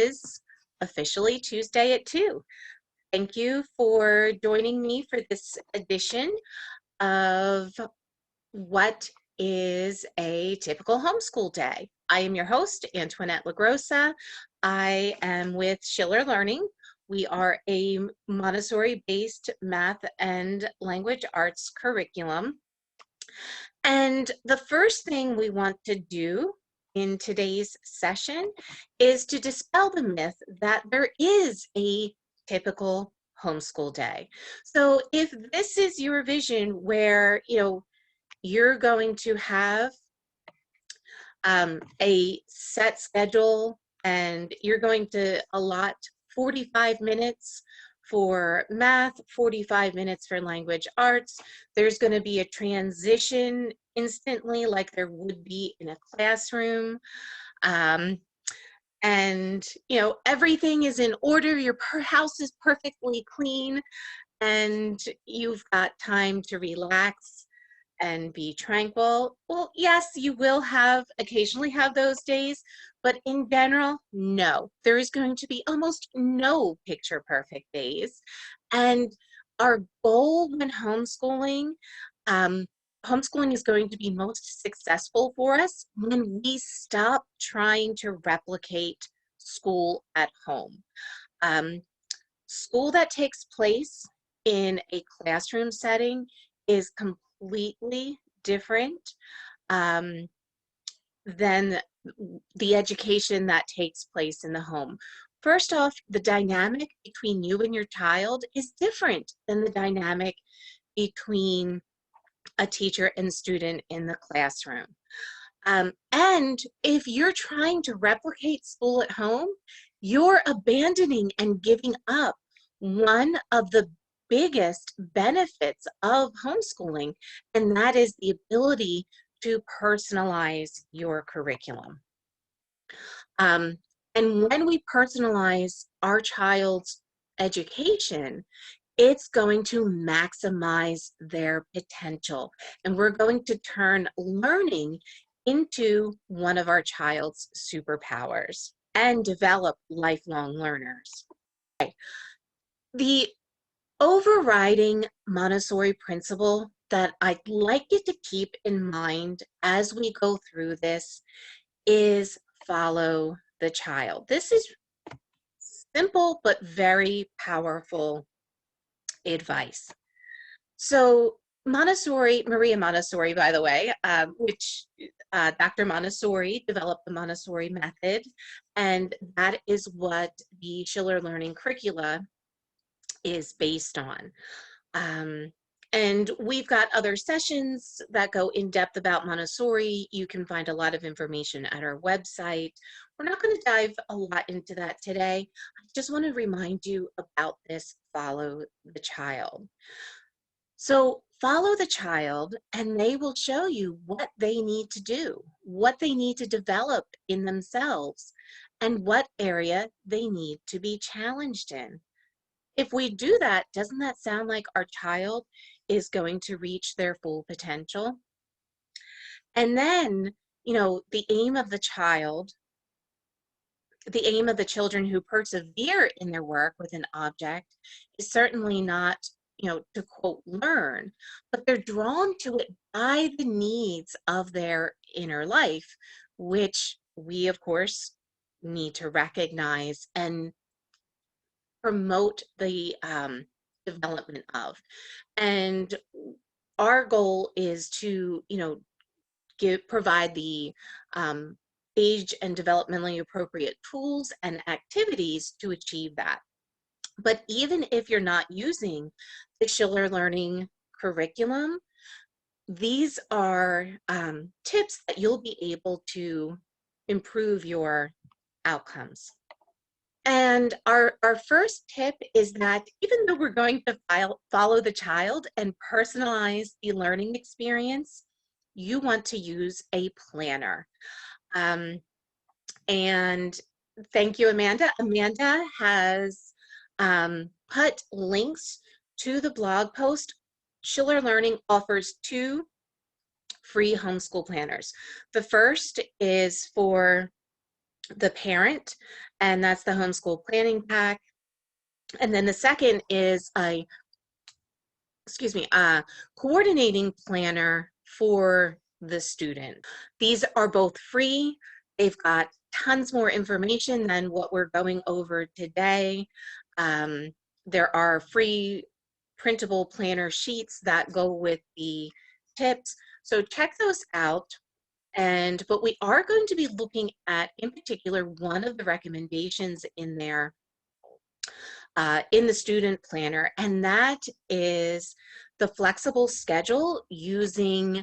is officially Tuesday at 2. Thank you for joining me for this edition of What is a Typical Homeschool Day? I am your host, Antoinette LaGrossa. I am with ShillerLearning. We are a Montessori-based math and language arts curriculum. And the first thing we want to do in today's session is to dispel the myth that there is a typical homeschool day. So if this is your vision where, you're going to have a set schedule and you're going to allot 45 minutes for math, 45 minutes for language arts. There's going to be a transition instantly like there would be in a classroom. And everything is in order. Your house is perfectly clean and you've got time to relax and be tranquil. Well, yes, you will occasionally have those days, but in general, no. There is going to be almost no picture perfect days. And our goal when homeschooling is going to be most successful for us when we stop trying to replicate school at home. School that takes place in a classroom setting is completely different than the education that takes place in the home. First off, the dynamic between you and your child is different than the dynamic between a teacher and student in the classroom. And if you're trying to replicate school at home, you're abandoning and giving up one of the biggest benefits of homeschooling, and that is the ability to personalize your curriculum. And when we personalize our child's education, it's going to maximize their potential, and we're going to turn learning into one of our child's superpowers and develop lifelong learners. Okay. The overriding Montessori principle that I'd like you to keep in mind as we go through this is follow the child. This is simple but very powerful advice. So Maria Montessori, by the way, which Dr. Montessori developed the Montessori method, and that is what the ShillerLearning curricula is based on. And we've got other sessions that go in depth about Montessori. You can find a lot of information at our website. We're not going to dive a lot into that today. I just want to remind you about this follow the child. So follow the child and they will show you what they need to do, what they need to develop in themselves, and what area they need to be challenged in. If we do that, doesn't that sound like our child is going to reach their full potential? And then, the aim of the children who persevere in their work with an object is certainly not, to quote, learn, but they're drawn to it by the needs of their inner life, which we, of course, need to recognize and promote the development of. And our goal is to, provide the age and developmentally appropriate tools and activities to achieve that. But even if you're not using the ShillerLearning curriculum, these are tips that you'll be able to improve your outcomes. And our first tip is that even though we're going to follow the child and personalize the learning experience, you want to use a planner. And thank you, Amanda. Amanda has put links to the blog post. ShillerLearning offers 2 free homeschool planners. The first is for the parent, and that's the homeschool planning pack. And then the second is a, coordinating planner for the student. These are both free. They've got tons more information than what we're going over today. There are free printable planner sheets that go with the tips. So check those out. But we are going to be looking at, in particular, one of the recommendations in there in the student planner, and that is the flexible schedule using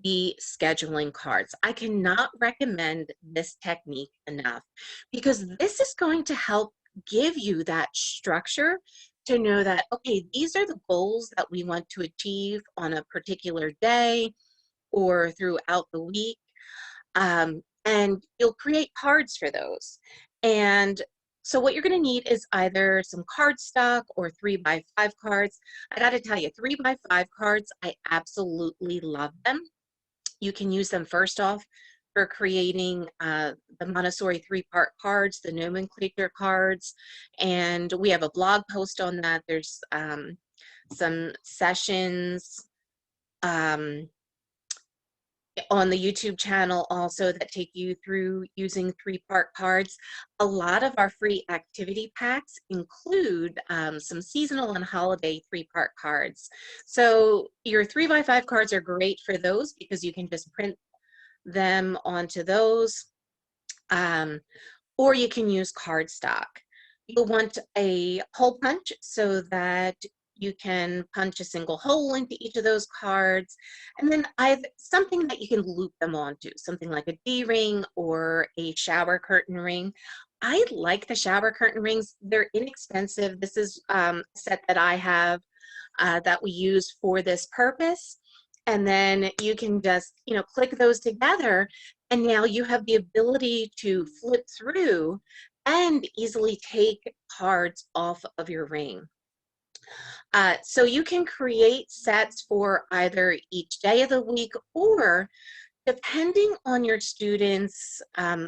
the scheduling cards. I cannot recommend this technique enough because this is going to help give you that structure to know that, okay, these are the goals that we want to achieve on a particular day or throughout the week. And you'll create cards for those. And so what you're going to need is either some cardstock or 3x5 cards. I got to tell you, 3x5 cards, I absolutely love them. You can use them first off for creating the Montessori 3-part cards, the nomenclature cards, and we have a blog post on that. There's some sessions on the YouTube channel also that take you through using 3-part cards. A lot of our free activity packs include some seasonal and holiday 3-part cards. So your 3x5 cards are great for those because you can just print them onto those, or you can use cardstock. You'll want a hole punch so that you can punch a single hole into each of those cards, and then something that you can loop them onto, something like a D-ring or a shower curtain ring. I like the shower curtain rings. They're inexpensive. This is a set that I have that we use for this purpose. And then you can just, click those together, and now you have the ability to flip through and easily take cards off of your ring. So you can create sets for either each day of the week, or depending on your students'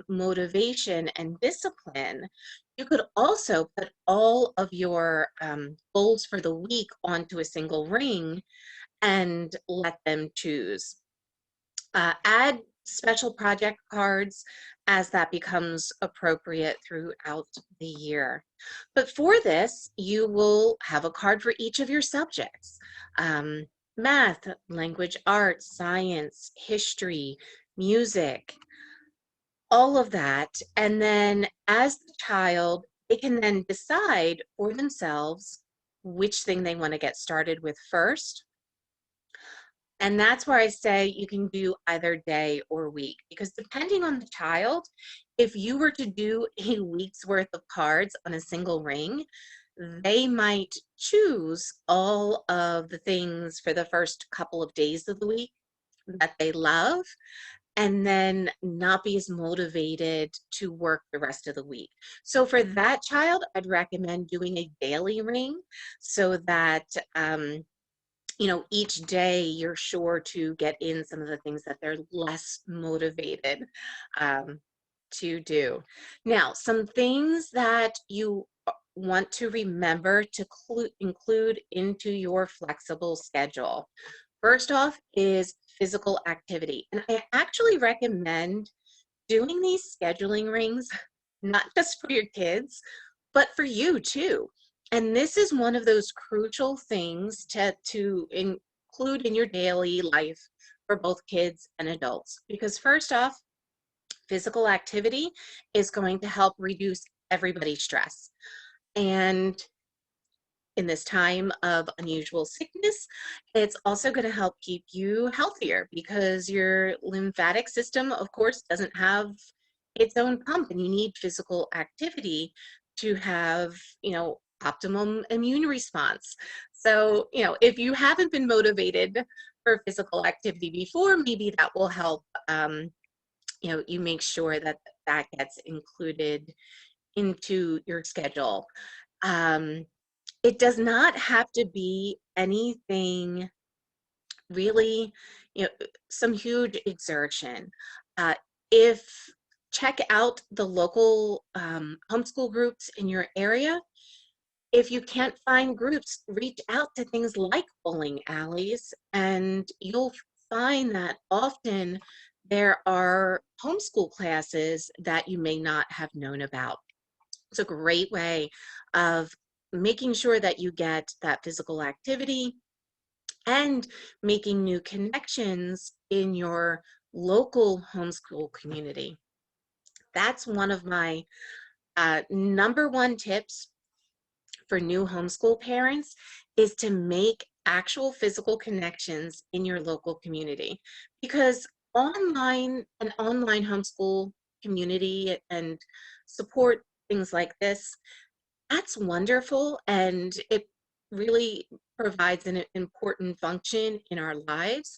motivation and discipline, you could also put all of your goals for the week onto a single ring and let them choose. Add special project cards as that becomes appropriate throughout the year. But for this, you will have a card for each of your subjects. Math, language arts, science, history, music, all of that. And then as the child, they can then decide for themselves which thing they want to get started with first. And that's where I say you can do either day or week, because depending on the child, if you were to do a week's worth of cards on a single ring, they might choose all of the things for the first couple of days of the week that they love, and then not be as motivated to work the rest of the week. So for that child, I'd recommend doing a daily ring so that each day you're sure to get in some of the things that they're less motivated to do. Now, some things that you want to remember to include into your flexible schedule. First off is physical activity. And I actually recommend doing these scheduling rings, not just for your kids, but for you too. And this is one of those crucial things to include in your daily life for both kids and adults. Because first off, physical activity is going to help reduce everybody's stress. And in this time of unusual sickness, it's also going to help keep you healthier because your lymphatic system, of course, doesn't have its own pump, and you need physical activity to have, optimum immune response. So, if you haven't been motivated for physical activity before, maybe that will help, you make sure that that gets included into your schedule. It does not have to be anything really, some huge exertion. If check out the local homeschool groups in your area. If you can't find groups, reach out to things like bowling alleys, and you'll find that often there are homeschool classes that you may not have known about. It's a great way of making sure that you get that physical activity and making new connections in your local homeschool community. That's one of my number one tips for new homeschool parents, is to make actual physical connections in your local community, because an online homeschool community and support, things like this, that's wonderful, and it really provides an important function in our lives.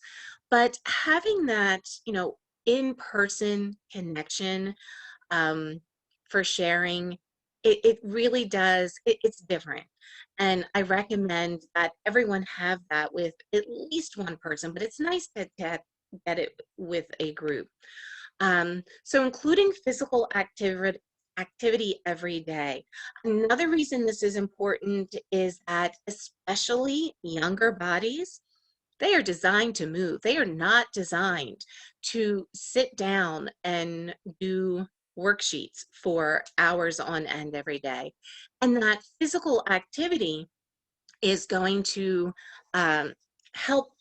But having that, in-person connection, um, for sharing, it really does, it's different. And I recommend that everyone have that with at least one person, but it's nice to get it with a group. So including physical activity every day. Another reason this is important is that especially younger bodies, they are designed to move. They are not designed to sit down and do worksheets for hours on end every day. And that physical activity is going to help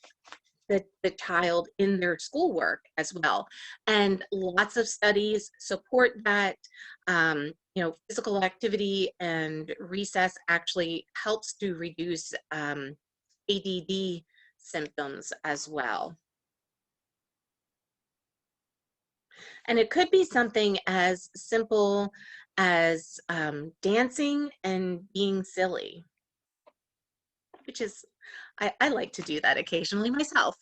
the child in their schoolwork as well. And lots of studies support that. Physical activity and recess actually helps to reduce ADD symptoms as well. And it could be something as simple as dancing and being silly, which is, I like to do that occasionally myself.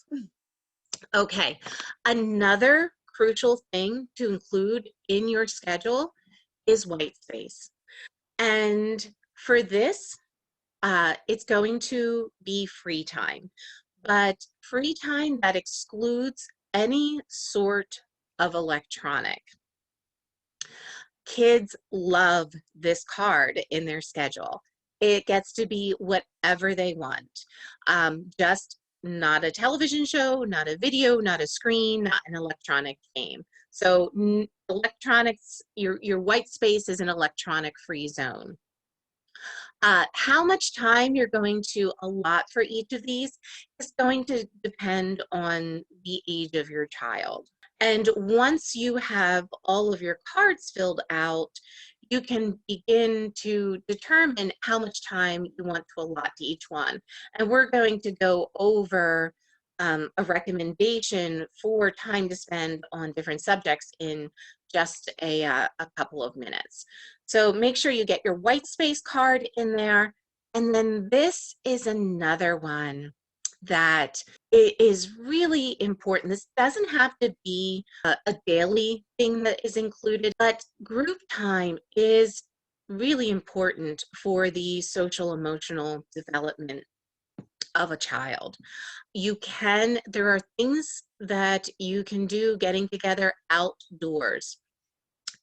Okay, another crucial thing to include in your schedule is white space. And for this, it's going to be free time, but free time that excludes any sort of electronic. Kids love this card in their schedule. It gets to be whatever they want. Just not a television show, not a video, not a screen, not an electronic game. So electronics, your white space is an electronic free zone. How much time you're going to allot for each of these is going to depend on the age of your child. And once you have all of your cards filled out, you can begin to determine how much time you want to allot to each one. And we're going to go over a recommendation for time to spend on different subjects in just a couple of minutes. So make sure you get your white space card in there. And then this is another one that it is really important. This doesn't have to be a daily thing that is included, but group time is really important for the social emotional development of a child. There are things that you can do getting together outdoors.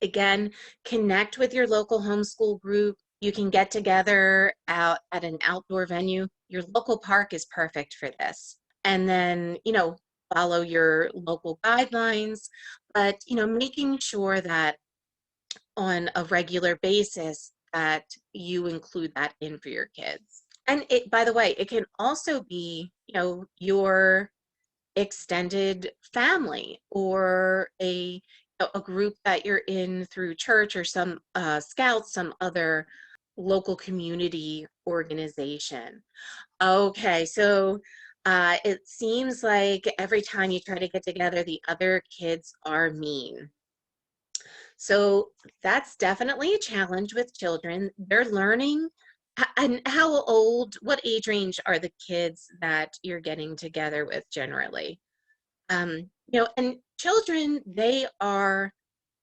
Again, connect with your local homeschool group. You can get together out at an outdoor venue. Your local park is perfect for this. And then, follow your local guidelines, but, making sure that on a regular basis that you include that in for your kids. And by the way, it can also be, your extended family or a group that you're in through church or some scouts, some other local community organization. Okay, so it seems like every time you try to get together, the other kids are mean. So that's definitely a challenge with children. They're learning. And what age range are the kids that you're getting together with generally? And children, they are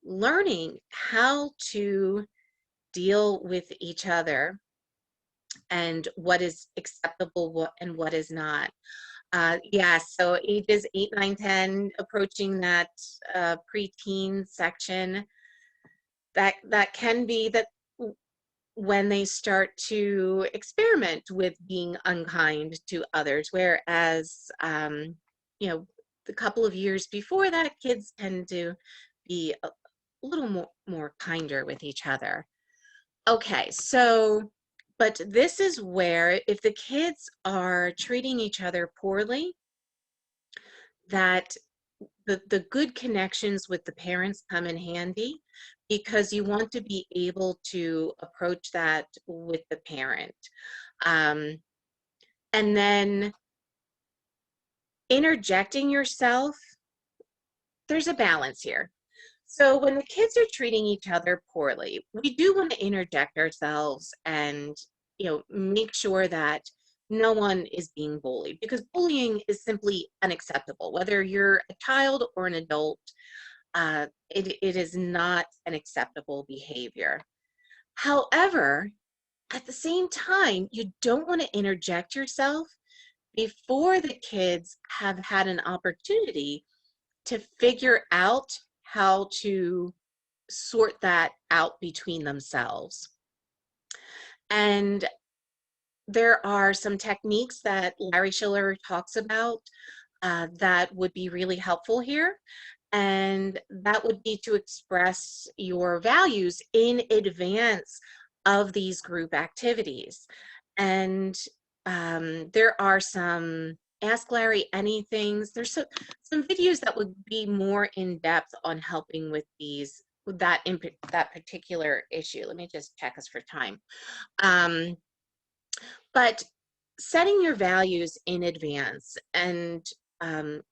learning how to deal with each other and what is acceptable and what is not. Yeah, so ages 8, 9, 10, approaching that preteen section. that can be that when they start to experiment with being unkind to others, whereas you know, the couple of years before that, kids tend to be a little more kinder with each other. Okay, so, but this is where if the kids are treating each other poorly, that the good connections with the parents come in handy, because you want to be able to approach that with the parent. Um, and then interjecting yourself, there's a balance here. So when the kids are treating each other poorly, we do want to interject ourselves and, you know, make sure that no one is being bullied, because bullying is simply unacceptable. Whether you're a child or an adult, it is not an acceptable behavior. However, at the same time, you don't want to interject yourself before the kids have had an opportunity to figure out how to sort that out between themselves. And there are some techniques that Larry Schiller talks about that would be really helpful here. And that would be to express your values in advance of these group activities. And there are some Ask Larry Anythings. There's some videos that would be more in depth on helping with these, with that that particular issue. Let me just check us for time. But setting your values in advance and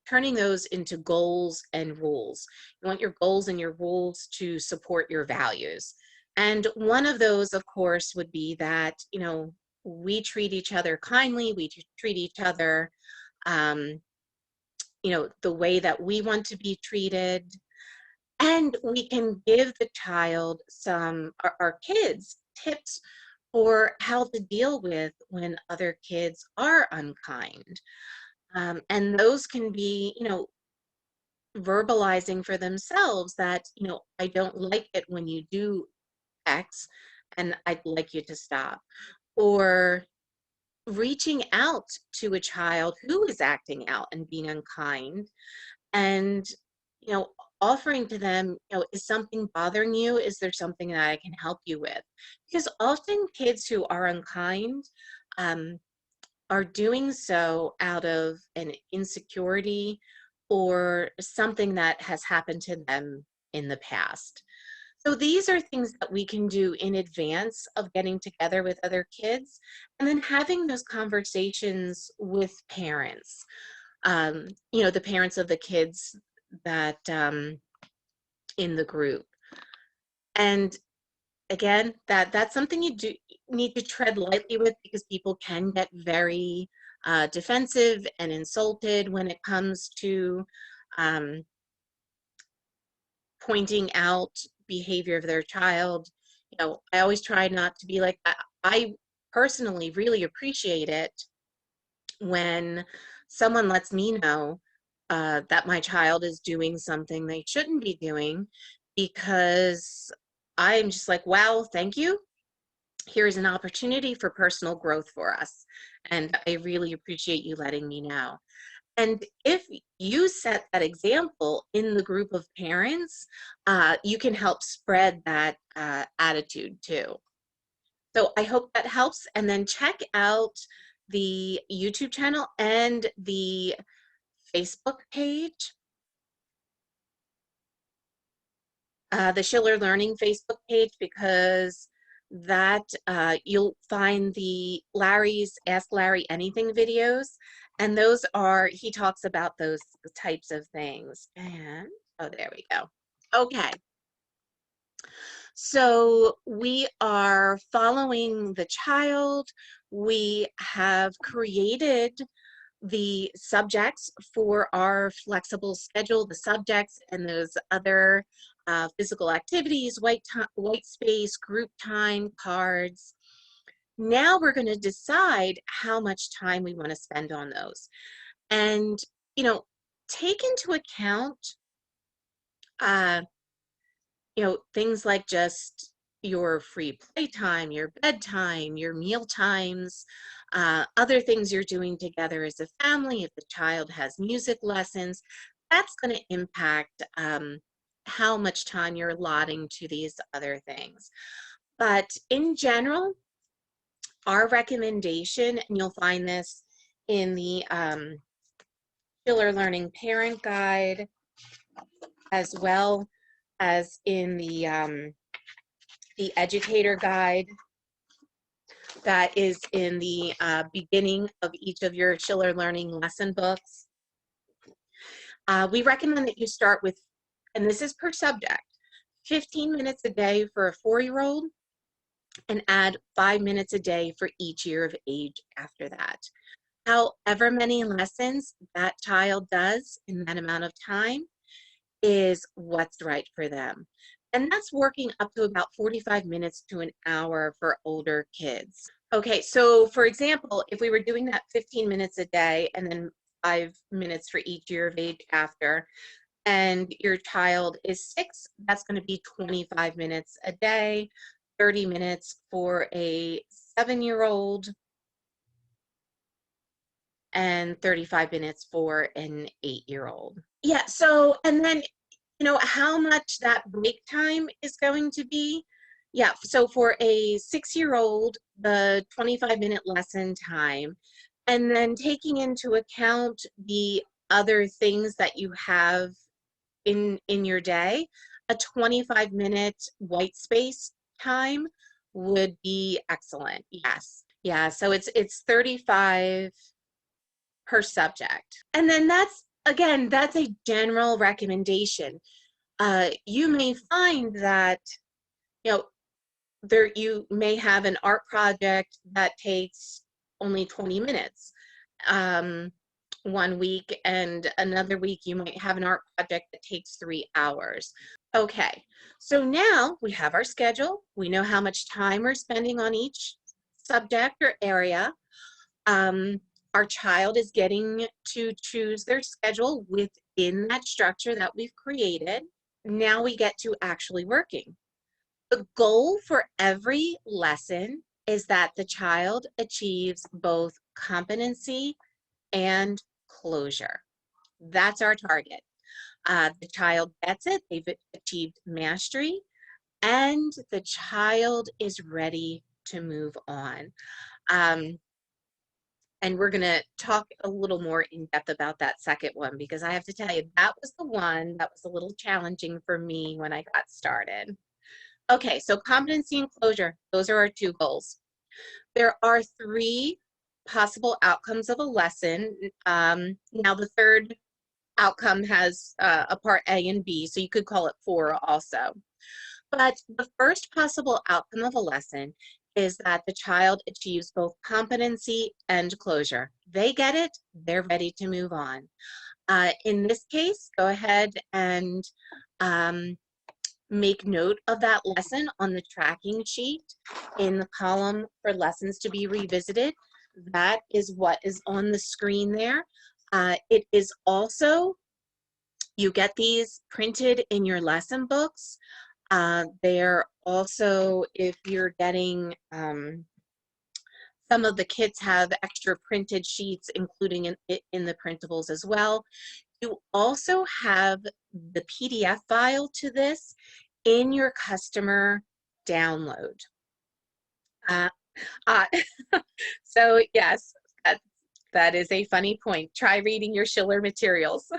turning those into goals and rules. You want your goals and your rules to support your values. And one of those, of course, would be that, you know, we treat each other kindly, we treat each other, um, you know, the way that we want to be treated. And we can give the child our kids tips for how to deal with when other kids are unkind. And those can be, you know, verbalizing for themselves that, you know, I don't like it when you do X and I'd like you to stop. Or reaching out to a child who is acting out and being unkind and, you know, offering to them, you know, is something bothering you? Is there something that I can help you with? Because often kids who are unkind um, are doing so out of an insecurity or something that has happened to them in the past. So these are things that we can do in advance of getting together with other kids, and then having those conversations with parents, you know, the parents of the kids that in the group. And again, that's something you do need to tread lightly with, because people can get very defensive and insulted when it comes to um, pointing out behavior of their child. You know, I always try not to be like that. I personally really appreciate it when someone lets me know that my child is doing something they shouldn't be doing, because I'm just like, wow, thank you. Here's an opportunity for personal growth for us. And I really appreciate you letting me know. And if you set that example in the group of parents, you can help spread that attitude too. So I hope that helps. And then check out the YouTube channel and the Facebook page, the ShillerLearning Facebook page, because that you'll find the Larry's Ask Larry Anything videos, and those are, he talks about those types of things. And oh, there we go. Okay, so we are following the child. We have created the subjects for our flexible schedule, the subjects and those other physical activities, white space, group time, cards. Now we're going to decide how much time we want to spend on those. And, you know, take into account things like just your free playtime, your bedtime, your meal times, other things you're doing together as a family. If the child has music lessons, that's going to impact how much time you're allotting to these other things. But in general, our recommendation, and you'll find this in the ShillerLearning Parent Guide, as well as in the Educator Guide that is in the beginning of each of your ShillerLearning lesson books. We recommend that you start with, and this is per subject, 15 minutes a day for a 4-year-old, and add 5 minutes a day for each year of age after that. However many lessons that child does in that amount of time is what's right for them. And that's working up to about 45 minutes to an hour for older kids. Okay, so for example, if we were doing that 15 minutes a day and then 5 minutes for each year of age after, and your child is 6, that's going to be 25 minutes a day, 30 minutes for a 7-year-old, and 35 minutes for an 8-year-old. Yeah, so, and then, how much that break time is going to be. Yeah, so for a 6-year-old, the 25-minute lesson time, and then taking into account the other things that you have in your day, a 25-minute white space time would be excellent. Yes. Yeah, so it's 35 per subject. And then that's a general recommendation. You may find that, you may have an art project that takes only 20 minutes. One week, and another week you might have an art project that takes 3 hours. Okay, so now we have our schedule. We know how much time we're spending on each subject or area. Our child is getting to choose their schedule within that structure that we've created. Now we get to actually working. The goal for every lesson is that the child achieves both competency and closure. That's our target. The child gets it, they've achieved mastery, and the child is ready to move on. And we're going to talk a little more in depth about that second one, because I have to tell you, that was the one that was a little challenging for me when I got started. Okay, so competency and closure, those are our 2 goals. There are 3 possible outcomes of a lesson. Now the third outcome has a part A and B, so you could call it 4 also. But the first possible outcome of a lesson is that the child achieves both competency and closure. They get it, they're ready to move on. In this case, go ahead and make note of that lesson on the tracking sheet in the column for lessons to be revisited. That is what is on the screen there. It is also, you get these printed in your lesson books. They're also, if you're getting, some of the kits have extra printed sheets, including in the printables as well. You also have the PDF file to this in your customer download. So yes, that is a funny point. Try reading your Schiller materials.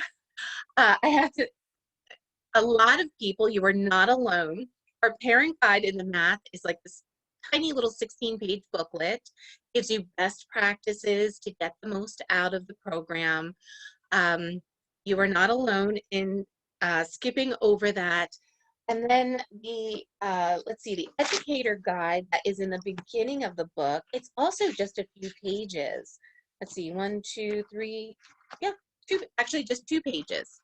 I have to, a lot of people, you are not alone. Our parent guide in the math is like this tiny little 16-page booklet. Gives you best practices to get the most out of the program. You are not alone in skipping over that. And then the, let's see, the educator guide that is in the beginning of the book, it's also just a few pages. Let's see, 1, 2, 3, yeah, 2, actually just 2 pages.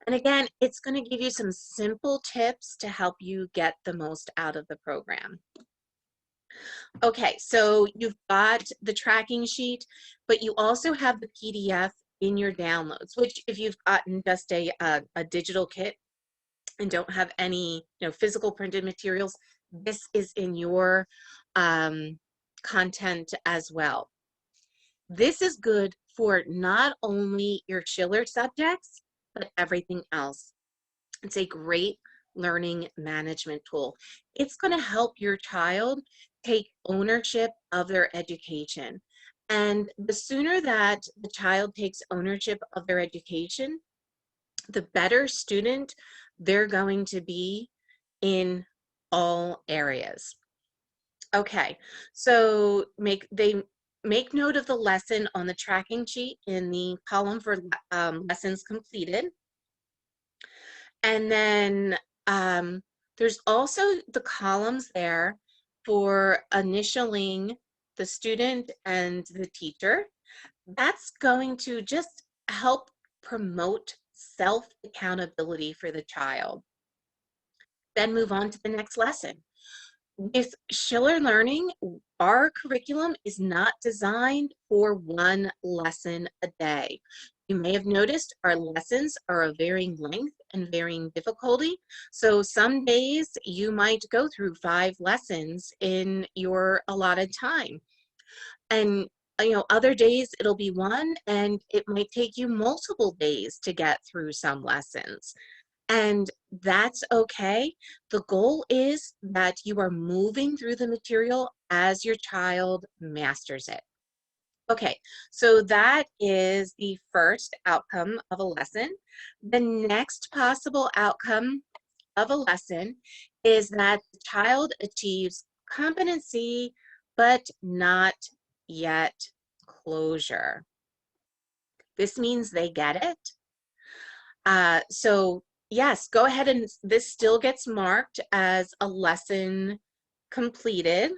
And again, it's going to give you some simple tips to help you get the most out of the program. Okay, so you've got the tracking sheet, but you also have the PDF in your downloads, which if you've gotten just a digital kit, and don't have any, physical printed materials, this is in your content as well. This is good for not only your Schiller subjects, but everything else. It's a great learning management tool. It's going to help your child take ownership of their education. And the sooner that the child takes ownership of their education, the better student they're going to be in all areas. Okay, so make note of the lesson on the tracking sheet in the column for lessons completed. And then there's also the columns there for initialing the student and the teacher. That's going to just help promote self-accountability for the child. Then move on to the next lesson. With ShillerLearning, our curriculum is not designed for one lesson a day. You may have noticed our lessons are of varying length and varying difficulty. So some days you might go through 5 lessons in your allotted time. And other days it'll be 1, and it might take you multiple days to get through some lessons. And that's okay. The goal is that you are moving through the material as your child masters it. Okay, so that is the first outcome of a lesson. The next possible outcome of a lesson is that the child achieves competency, but not yet closure. This means they get it. So yes, go ahead, and this still gets marked as a lesson completed.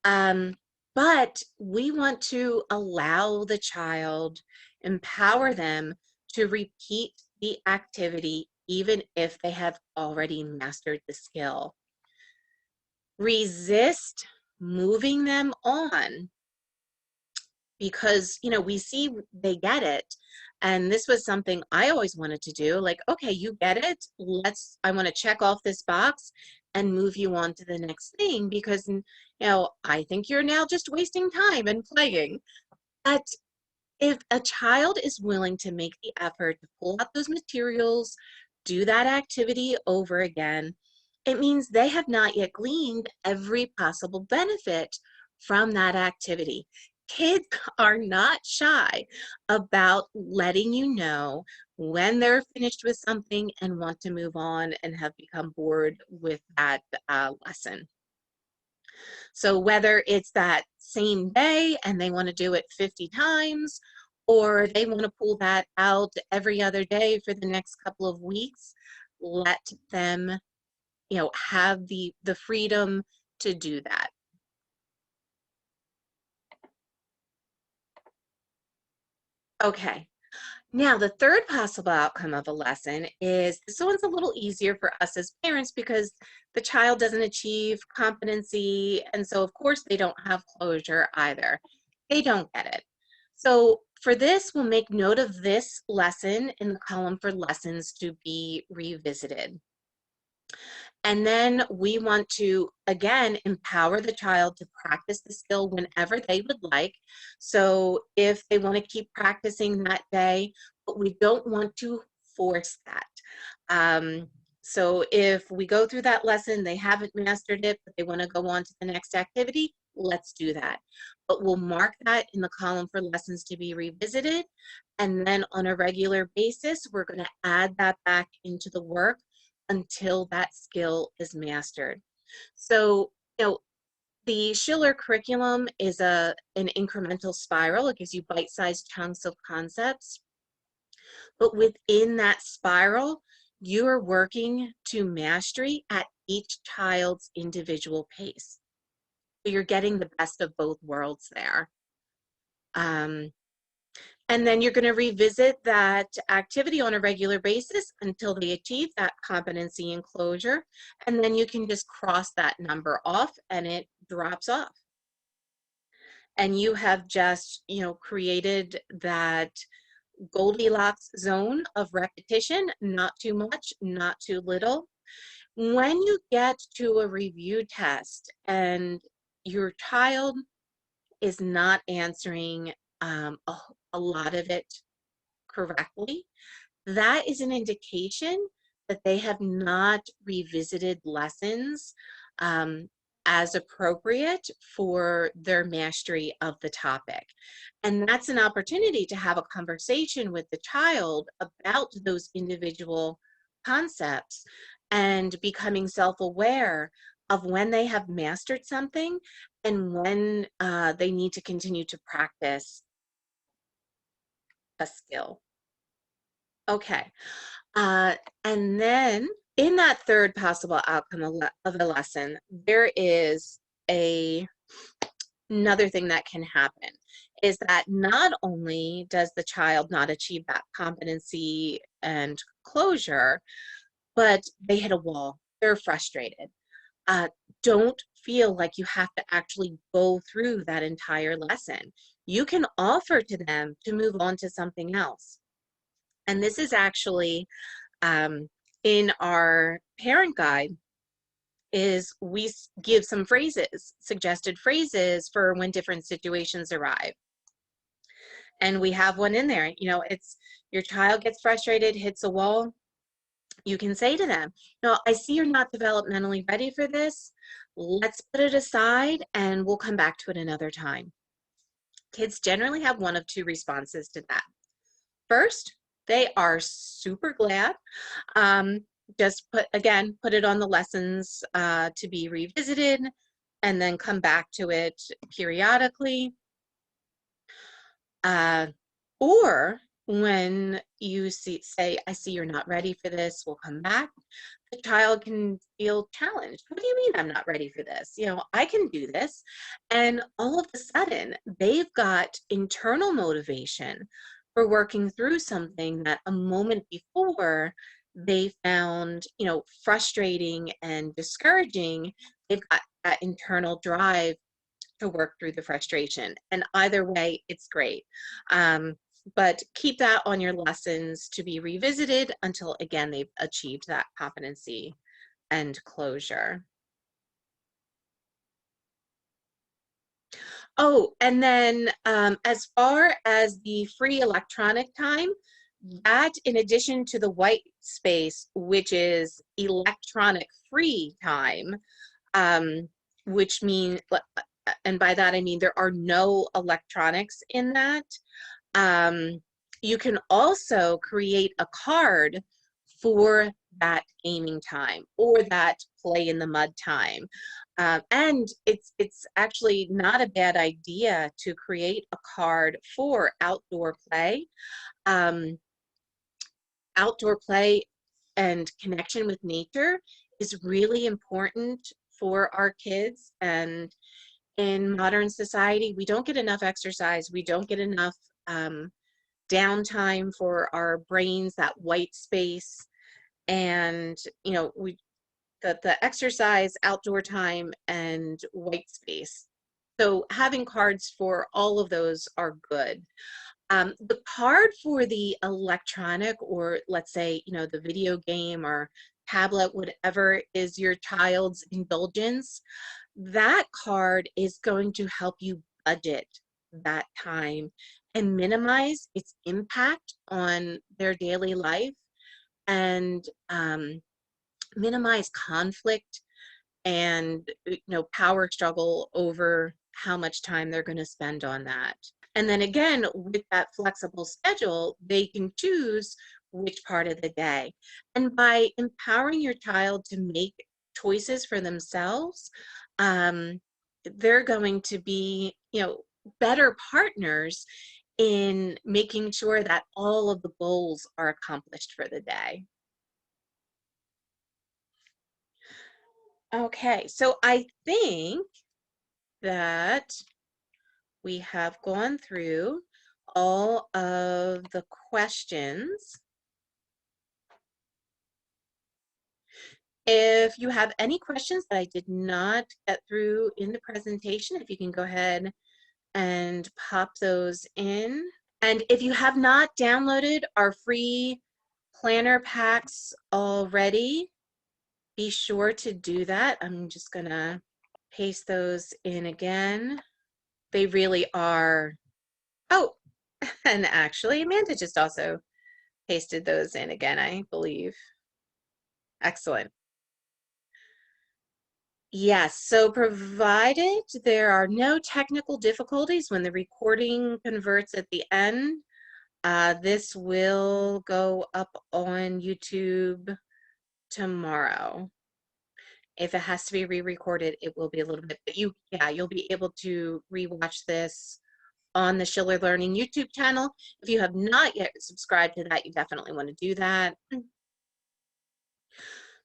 But we want to allow the child, empower them to repeat the activity even if they have already mastered the skill. Resist moving them on because we see they get it, and this was something I always wanted to do. Like, okay, you get it, I want to check off this box and move you on to the next thing, because I think you're now just wasting time and playing. But if a child is willing to make the effort to pull out those materials, do that activity over again, it means they have not yet gleaned every possible benefit from that activity. Kids are not shy about letting you know when they're finished with something and want to move on and have become bored with that lesson. So whether it's that same day and they want to do it 50 times, or they want to pull that out every other day for the next couple of weeks, let them have the freedom to do that. Okay, now the third possible outcome of a lesson is, this one's a little easier for us as parents because the child doesn't achieve competency, and so of course they don't have closure either. They don't get it. So for this, we'll make note of this lesson in the column for lessons to be revisited. And then we want to, again, empower the child to practice the skill whenever they would like. So if they want to keep practicing that day, but we don't want to force that. So if we go through that lesson, they haven't mastered it, but they want to go on to the next activity, let's do that. But we'll mark that in the column for lessons to be revisited. And then on a regular basis, we're going to add that back into the work until that skill is mastered. So, the Schiller curriculum is an incremental spiral. It gives you bite-sized chunks of concepts. But within that spiral, you are working to mastery at each child's individual pace. So you're getting the best of both worlds there. And then you're going to revisit that activity on a regular basis until they achieve that competency and closure. And then you can just cross that number off and it drops off. And you have just, created that Goldilocks zone of repetition, not too much, not too little. When you get to a review test and your child is not answering a lot of it correctly, that is an indication that they have not revisited lessons um, as appropriate for their mastery of the topic. And that's an opportunity to have a conversation with the child about those individual concepts and becoming self-aware of when they have mastered something and when they need to continue to practice a skill. Okay. And then in that third possible outcome of a lesson, there is another thing that can happen is that not only does the child not achieve that competency and closure, but they hit a wall. They're frustrated. Uh, don't feel like you have to actually go through that entire lesson. You can offer to them to move on to something else. And this is actually in our parent guide, is we give some phrases, suggested phrases for when different situations arrive. And we have one in there, you know, it's your child gets frustrated, hits a wall. You can say to them, no, I see you're not developmentally ready for this. Let's put it aside and we'll come back to it another time. Kids generally have one of two responses to that. First, they are super glad. Just put it on the lessons to be revisited and then come back to it periodically. Or when you say, I see you're not ready for this, we'll come back, the child can feel challenged. What do you mean I'm not ready for this? You know, I can do this. And all of a sudden, they've got internal motivation for working through something that a moment before they found, you know, frustrating and discouraging. They've got that internal drive to work through the frustration. And either way, it's great. But keep that on your lessons to be revisited until, again, they've achieved that competency and closure. Oh, and then as far as the free electronic time, that in addition to the white space, which is electronic free time, which means, and by that I mean there are no electronics in that. You can also create a card for that gaming time or that play in the mud time. And it's actually not a bad idea to create a card for outdoor play. Outdoor play and connection with nature is really important for our kids. And in modern society, we don't get enough exercise. We don't get enough downtime for our brains, that white space. And, you know, the exercise, outdoor time, and white space. So having cards for all of those are good. The card for the electronic, or let's say, you know, the video game or tablet, whatever is your child's indulgence, that card is going to help you budget that time and minimize its impact on their daily life and minimize conflict and, you know, power struggle over how much time they're going to spend on that. And then again, with that flexible schedule, they can choose which part of the day. And by empowering your child to make choices for themselves, they're going to be, you know, better partners in making sure that all of the goals are accomplished for the day. Okay, so I think that we have gone through all of the questions. If you have any questions that I did not get through in the presentation, if you can go ahead and pop those in. And if you have not downloaded our free planner packs already, be sure to do that. I'm just gonna paste those in again. They really are, oh, and actually Amanda just also pasted those in again, I believe. Excellent. Yes, so provided there are no technical difficulties when the recording converts at the end, this will go up on YouTube tomorrow. If it has to be re-recorded, it will be a little bit, but you'll be able to rewatch this on the ShillerLearning YouTube channel. If you have not yet subscribed to that, you definitely want to do that.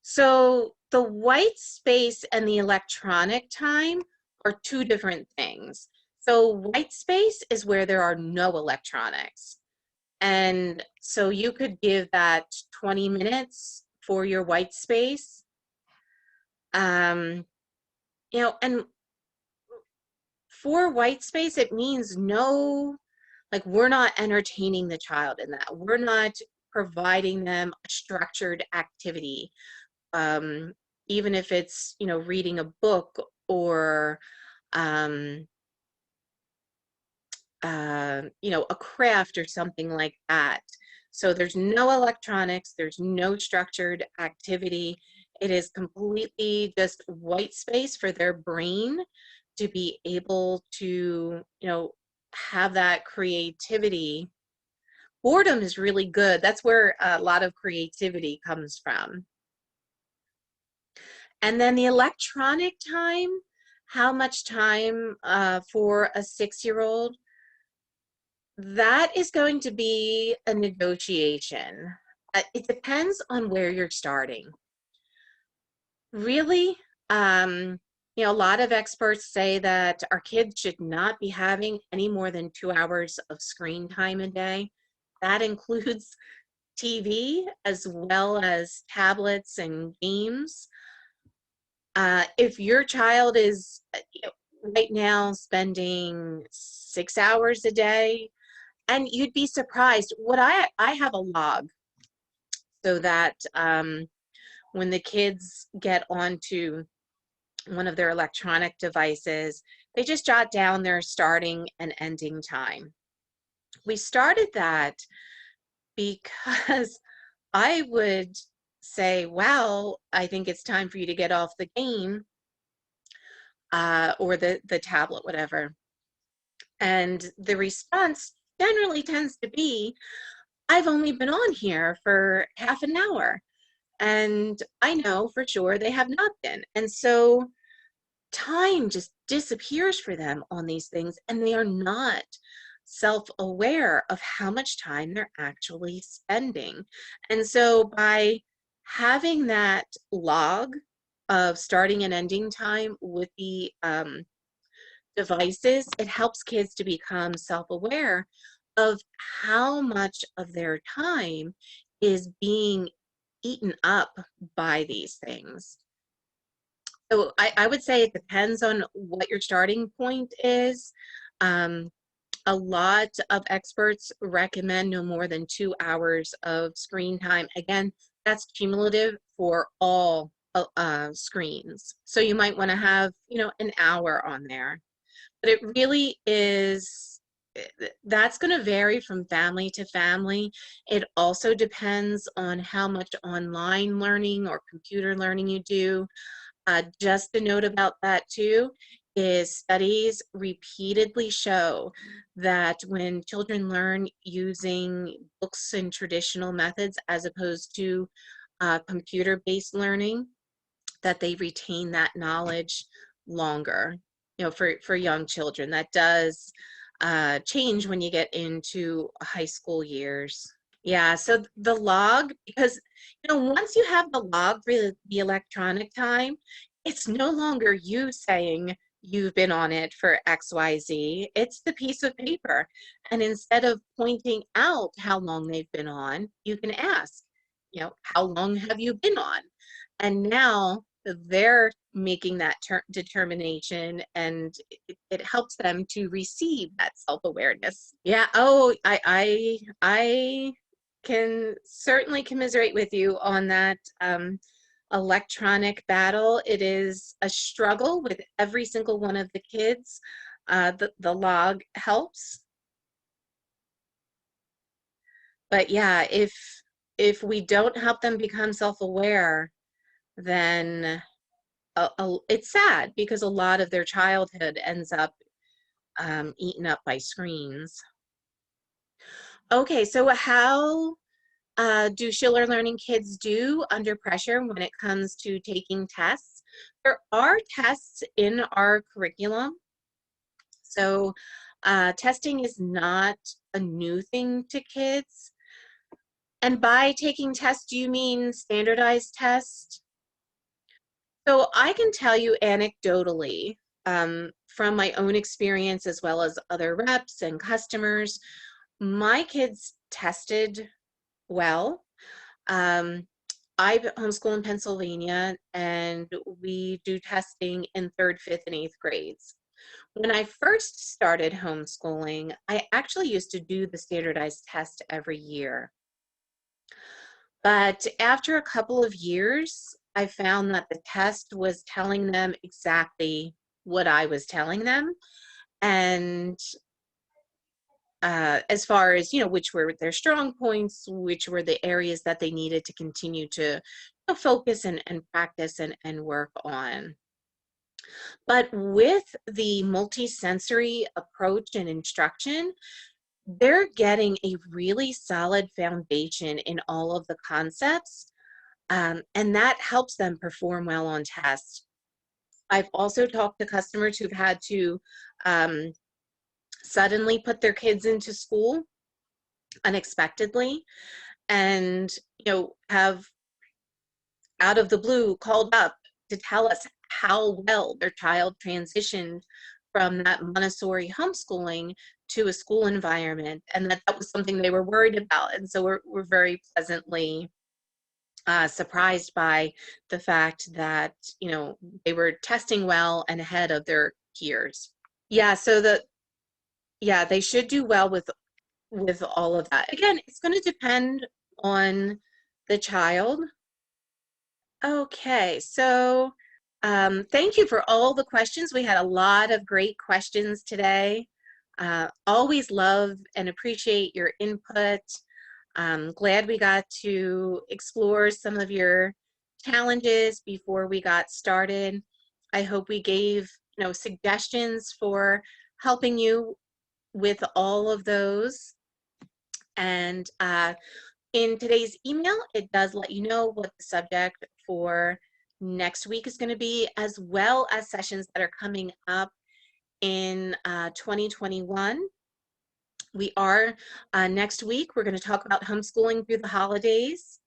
So the white space and the electronic time are two different things. So white space is where there are no electronics. And so you could give that 20 minutes for your white space. You know, and for white space, it means no, like we're not entertaining the child in that. We're not providing them a structured activity. Even if it's, you know, reading a book or, you know, a craft or something like that. So there's no electronics, there's no structured activity. It is completely just white space for their brain to be able to, you know, have that creativity. Boredom is really good. That's where a lot of creativity comes from. And then the electronic time, how much time for a 6-year-old? That is going to be a negotiation. It depends on where you're starting. Really, you know, a lot of experts say that our kids should not be having any more than 2 hours of screen time a day. That includes TV as well as tablets and games. If your child is, you know, right now spending 6 hours a day, and you'd be surprised, what I have a log so that when the kids get onto one of their electronic devices, they just jot down their starting and ending time. We started that because I would say, wow, I think it's time for you to get off the game or the tablet, whatever. And the response generally tends to be, I've only been on here for half an hour. And I know for sure they have not been. And so time just disappears for them on these things, and they are not self-aware of how much time they're actually spending. And so by having that log of starting and ending time with the devices, it helps kids to become self-aware of how much of their time is being eaten up by these things. So I would say it depends on what your starting point is. A lot of experts recommend no more than 2 hours of screen time. Again, that's cumulative for all screens. So you might want to have, you know, an hour on there. But it really is, that's going to vary from family to family. It also depends on how much online learning or computer learning you do. Just a note about that too is studies repeatedly show that when children learn using books and traditional methods as opposed to computer-based learning, that they retain that knowledge longer. You know, for young children, that does change when you get into high school years. Yeah, so the log, because, you know, once you have the log for the electronic time, it's no longer you saying you've been on it for XYZ. It's the piece of paper. And instead of pointing out how long they've been on, you can ask, you know, how long have you been on? And now they're making that determination, and it helps them to receive that self-awareness. Yeah, oh, I can certainly commiserate with you on that electronic battle. It is a struggle with every single one of the kids. The log helps, but yeah, if we don't help them become self-aware, then it's sad because a lot of their childhood ends up eaten up by screens. Okay, so how do ShillerLearning kids do under pressure when it comes to taking tests? There are tests in our curriculum. So testing is not a new thing to kids. And by taking tests, do you mean standardized tests? So I can tell you anecdotally from my own experience as well as other reps and customers, my kids tested well. I homeschool in Pennsylvania, and we do testing in 3rd, 5th, and 8th grades. When I first started homeschooling, I actually used to do the standardized test every year. But after a couple of years, I found that the test was telling them exactly what I was telling them. And as far as, you know, which were their strong points, which were the areas that they needed to continue to focus and practice and work on. But with the multisensory approach and instruction, they're getting a really solid foundation in all of the concepts, and that helps them perform well on tests. I've also talked to customers who've had to suddenly put their kids into school unexpectedly, and have out of the blue called up to tell us how well their child transitioned from that Montessori homeschooling to a school environment, and that was something they were worried about. And so we're very pleasantly surprised by the fact that they were testing well and ahead of their peers. Yeah, so they should do well with all of that. Again, it's going to depend on the child. Okay, so thank you for all the questions. We had a lot of great questions today. Always love and appreciate your input. Glad we got to explore some of your challenges before we got started. I hope we gave suggestions for helping you with all of those. And in today's email, it does let you know what the subject for next week is going to be, as well as sessions that are coming up in 2021. We are, next week, we're going to talk about homeschooling through the holidays.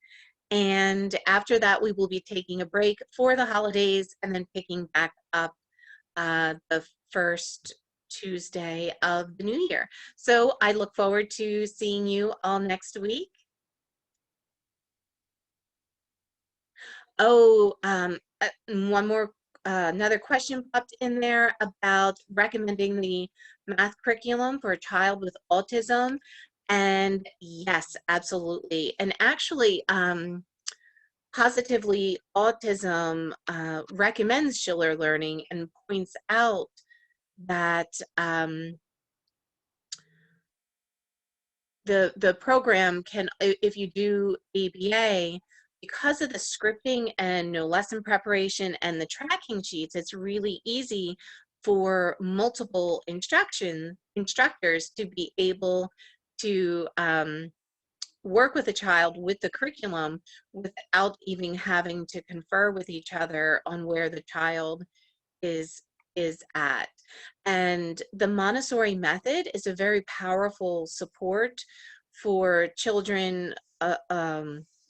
And after that, we will be taking a break for the holidays and then picking back up the first Tuesday of the new year. So I look forward to seeing you all next week. Oh, one more, another question popped in there about recommending the math curriculum for a child with autism. And yes, absolutely. And actually, Positively Autism recommends ShillerLearning and points out that the program can, if you do ABA, because of the scripting and lesson preparation and the tracking sheets, it's really easy for multiple instructors to be able to work with a child with the curriculum without even having to confer with each other on where the child is at. And the Montessori method is a very powerful support for children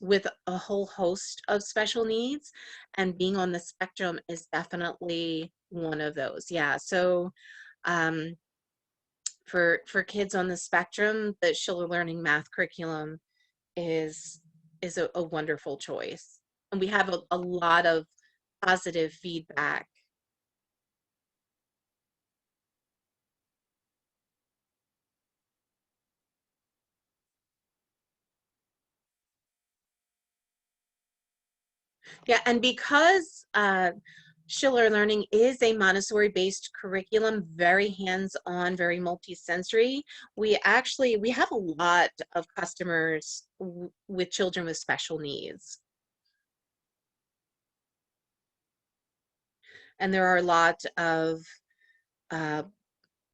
with a whole host of special needs, and being on the spectrum is definitely one of those. Yeah, so for kids on the spectrum, the ShillerLearning math curriculum is a wonderful choice. And we have a lot of positive feedback. Yeah, and because ShillerLearning is a Montessori-based curriculum, very hands-on, very multisensory, we have a lot of customers with children with special needs. And there are a lot of uh,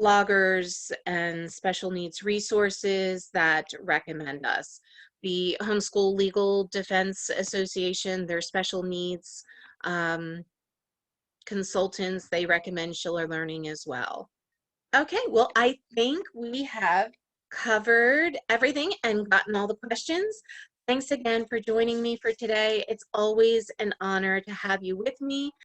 bloggers and special needs resources that recommend us. The Homeschool Legal Defense Association, their special needs um, consultants, they recommend ShillerLearning as well. Okay, well, I think we have covered everything and gotten all the questions. Thanks again for joining me for today. It's always an honor to have you with me.